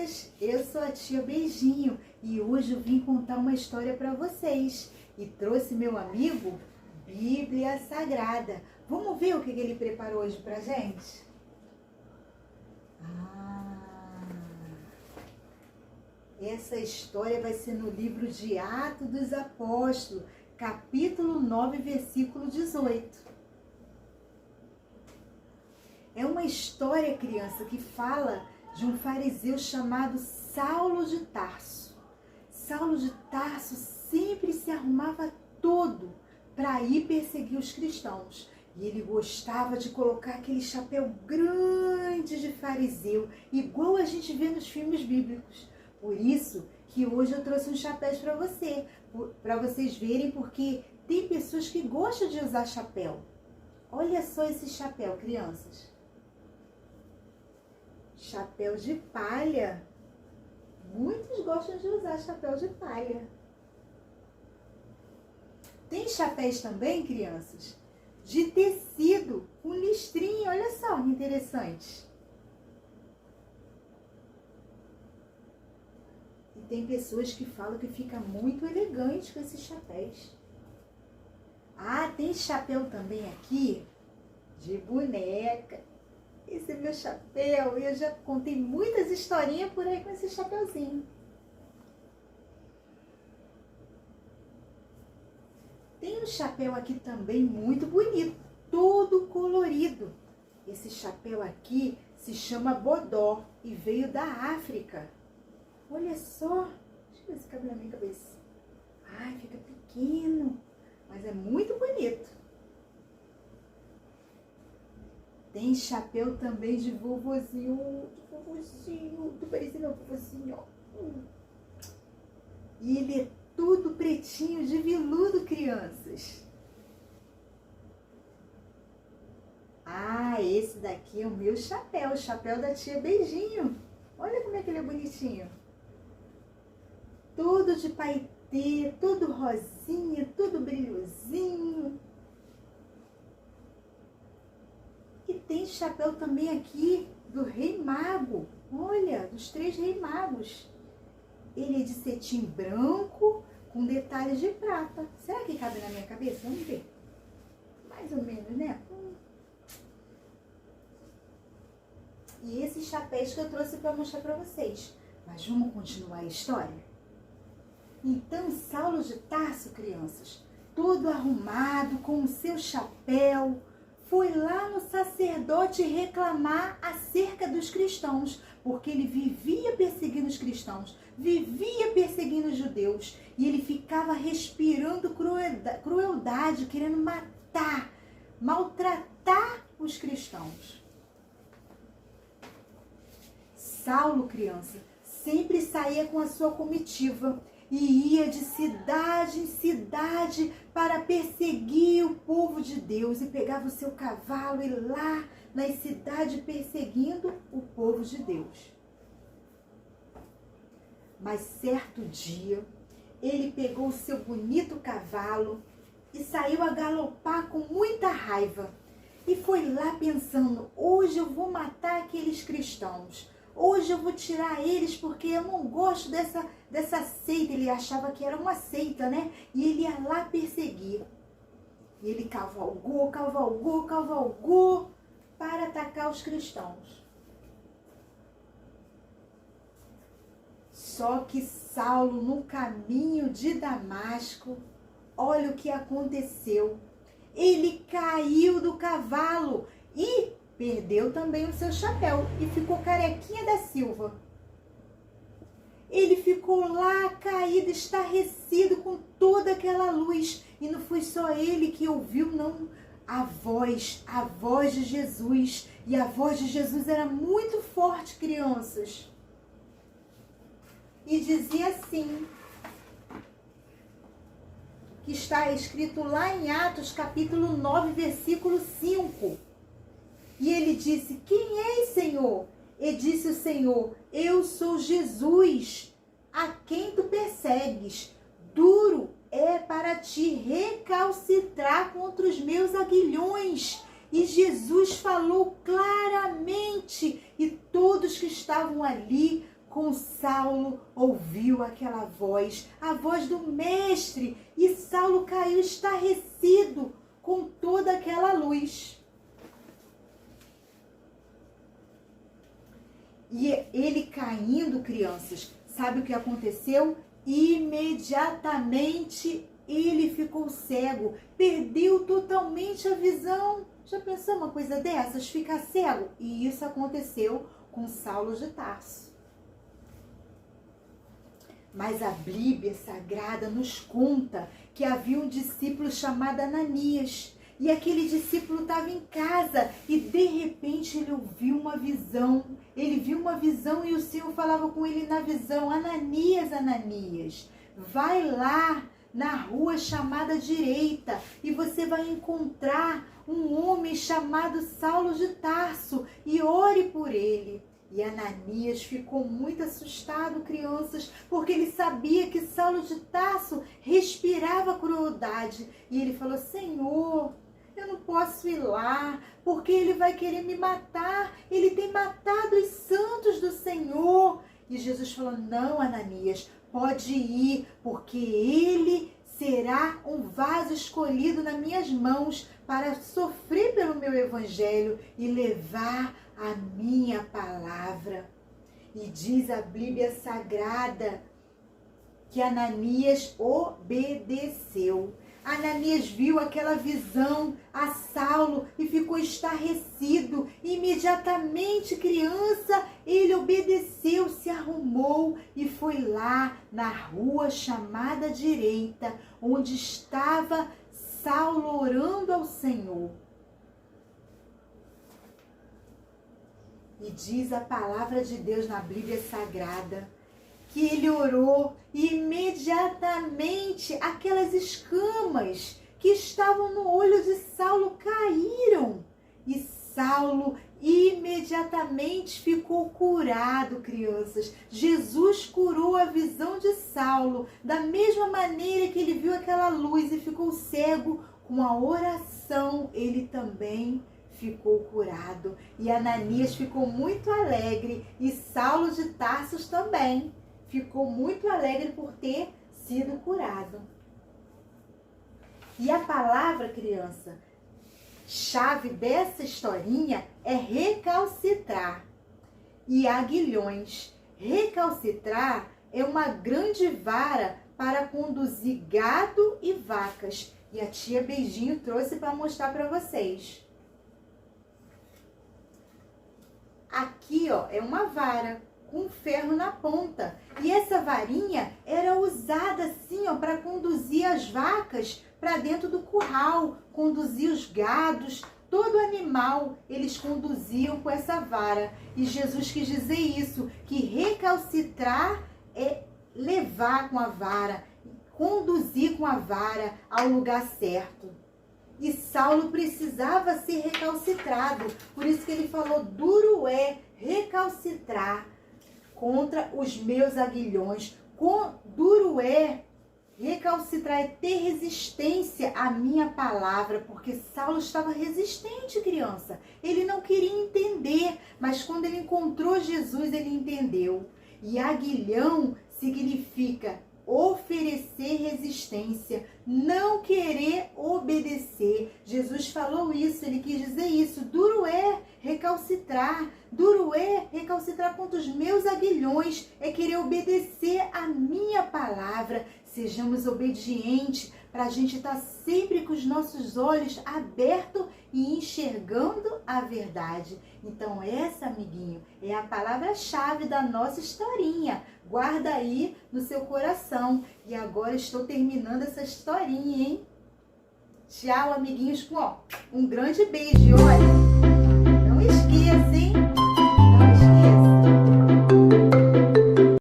crianças, eu sou a tia Beijinho e hoje eu vim contar uma história para vocês e trouxe meu amigo Bíblia Sagrada. Vamos ver o que ele preparou hoje pra gente? Essa história vai ser no livro de Atos dos Apóstolos, capítulo 9, versículo 18. É uma história, criança, que fala de um fariseu chamado Saulo de Tarso. Saulo de Tarso sempre se arrumava todo para ir perseguir os cristãos. E ele gostava de colocar aquele chapéu grande de fariseu, igual a gente vê nos filmes bíblicos. Por isso que hoje eu trouxe uns chapéus para vocês verem, porque tem pessoas que gostam de usar chapéu. Olha só esse chapéu, crianças. Chapéu de palha. Muitos gostam de usar chapéu de palha. Tem chapéus também, crianças, de tecido, com listrinha. Olha só que interessante. E tem pessoas que falam que fica muito elegante com esses chapéus. Ah, tem chapéu também aqui de boneca. Esse é meu chapéu. Eu já contei muitas historinhas por aí com esse chapéuzinho. Tem um chapéu aqui também muito bonito, todo colorido. Esse chapéu aqui se chama bodó e veio da África. Olha só. Deixa eu ver se cabe na minha cabeça. Ai, fica pequeno, mas é muito bonito. Tem chapéu também de vovozinho, tô parecendo meu vovozinho, ó. E ele é tudo pretinho de veludo, crianças. Ah, esse daqui é o meu chapéu, o chapéu da tia Beijinho. Olha como é que ele é bonitinho. Todo de paetê, todo rosinha, todo brilhosinho. E tem chapéu também aqui do Rei Mago. Olha, dos 3 Reis Magos. Ele é de cetim branco com detalhes de prata. Será que cabe na minha cabeça? Vamos ver. Mais ou menos, né? E esses chapéus que eu trouxe para mostrar para vocês. Mas vamos continuar a história? Então, Saulo de Tarso, crianças, todo arrumado com o seu chapéu, foi lá no sacerdote reclamar acerca dos cristãos, porque ele vivia perseguindo os cristãos, vivia perseguindo os judeus, e ele ficava respirando crueldade, querendo matar, maltratar os cristãos. Saulo, criança, sempre saía com a sua comitiva e ia de cidade em cidade para perseguir o povo de Deus, e pegava o seu cavalo e lá nas cidades perseguindo o povo de Deus. Mas certo dia, ele pegou o seu bonito cavalo e saiu a galopar com muita raiva. E foi lá pensando, hoje eu vou matar aqueles cristãos. Hoje eu vou tirar eles porque eu não gosto dessa seita. Ele achava que era uma seita, né? E ele ia lá perseguir. E ele cavalgou para atacar os cristãos. Só que Saulo, no caminho de Damasco, olha o que aconteceu. Ele caiu do cavalo e perdeu também o seu chapéu e ficou carequinha da Silva. Ele ficou lá caído, estarrecido com toda aquela luz. E não foi só ele que ouviu, não. A voz de Jesus. E a voz de Jesus era muito forte, crianças. E dizia assim, que está escrito lá em Atos capítulo 9, versículo 5. E ele disse, quem és, Senhor? E disse o Senhor, eu sou Jesus, a quem tu persegues. Duro é para ti recalcitrar contra os meus aguilhões. E Jesus falou claramente, e todos que estavam ali com Saulo ouviu aquela voz, a voz do mestre, e Saulo caiu estarrecido com toda aquela luz. E ele caindo, crianças, sabe o que aconteceu? Imediatamente ele ficou cego, perdeu totalmente a visão. Já pensou uma coisa dessas? Ficar cego? E isso aconteceu com Saulo de Tarso. Mas a Bíblia Sagrada nos conta que havia um discípulo chamado Ananias. E aquele discípulo estava em casa e de repente ele ouviu uma visão. Ele viu uma visão e o Senhor falava com ele na visão: Ananias, Ananias, vai lá na rua chamada direita e você vai encontrar um homem chamado Saulo de Tarso e ore por ele. E Ananias ficou muito assustado, crianças, porque ele sabia que Saulo de Tarso respirava crueldade. E ele falou: Senhor, eu não posso ir lá, porque ele vai querer me matar. Ele tem matado os santos do Senhor. E Jesus falou: não, Ananias, pode ir, porque ele será um vaso escolhido nas minhas mãos para sofrer pelo meu evangelho e levar a minha palavra. E diz a Bíblia Sagrada que Ananias obedeceu. Ananias viu aquela visão a Saulo e ficou estarrecido. Imediatamente, criança, ele obedeceu, se arrumou e foi lá na rua chamada direita, onde estava Saulo orando ao Senhor. E diz a palavra de Deus na Bíblia Sagrada que ele orou e imediatamente aquelas escamas que estavam no olho de Saulo caíram. E Saulo imediatamente ficou curado, crianças. Jesus curou a visão de Saulo da mesma maneira que ele viu aquela luz e ficou cego. Com a oração, ele também ficou curado. E Ananias ficou muito alegre e Saulo de Tarso também ficou muito alegre por ter sido curado. E a palavra, criança, chave dessa historinha é recalcitrar e aguilhões. Recalcitrar é uma grande vara para conduzir gado e vacas. E a tia Beijinho trouxe para mostrar para vocês. Aqui, ó, é uma vara com ferro na ponta. E essa varinha era usada assim, ó, para conduzir as vacas para dentro do curral, conduzir os gados, todo animal eles conduziam com essa vara. E Jesus quis dizer isso, que recalcitrar é levar com a vara, conduzir com a vara ao lugar certo. E Saulo precisava ser recalcitrado, por isso que ele falou: duro é recalcitrar contra os meus aguilhões. Duro é recalcitrar, é ter resistência à minha palavra, porque Saulo estava resistente, criança. Ele não queria entender, mas quando ele encontrou Jesus, ele entendeu. E aguilhão significa oferecer resistência, não querer obedecer. Jesus falou isso, ele quis dizer isso. Duro é recalcitrar, duro é recalcitrar contra os meus aguilhões, é querer obedecer a minha palavra. Sejamos obedientes para a gente estar sempre com os nossos olhos abertos e enxergando a verdade. Então essa, amiguinho, é a palavra-chave da nossa historinha. Guarda aí no seu coração. E agora estou terminando essa historinha, hein? Tchau, amiguinhos, com um grande beijo. Olha,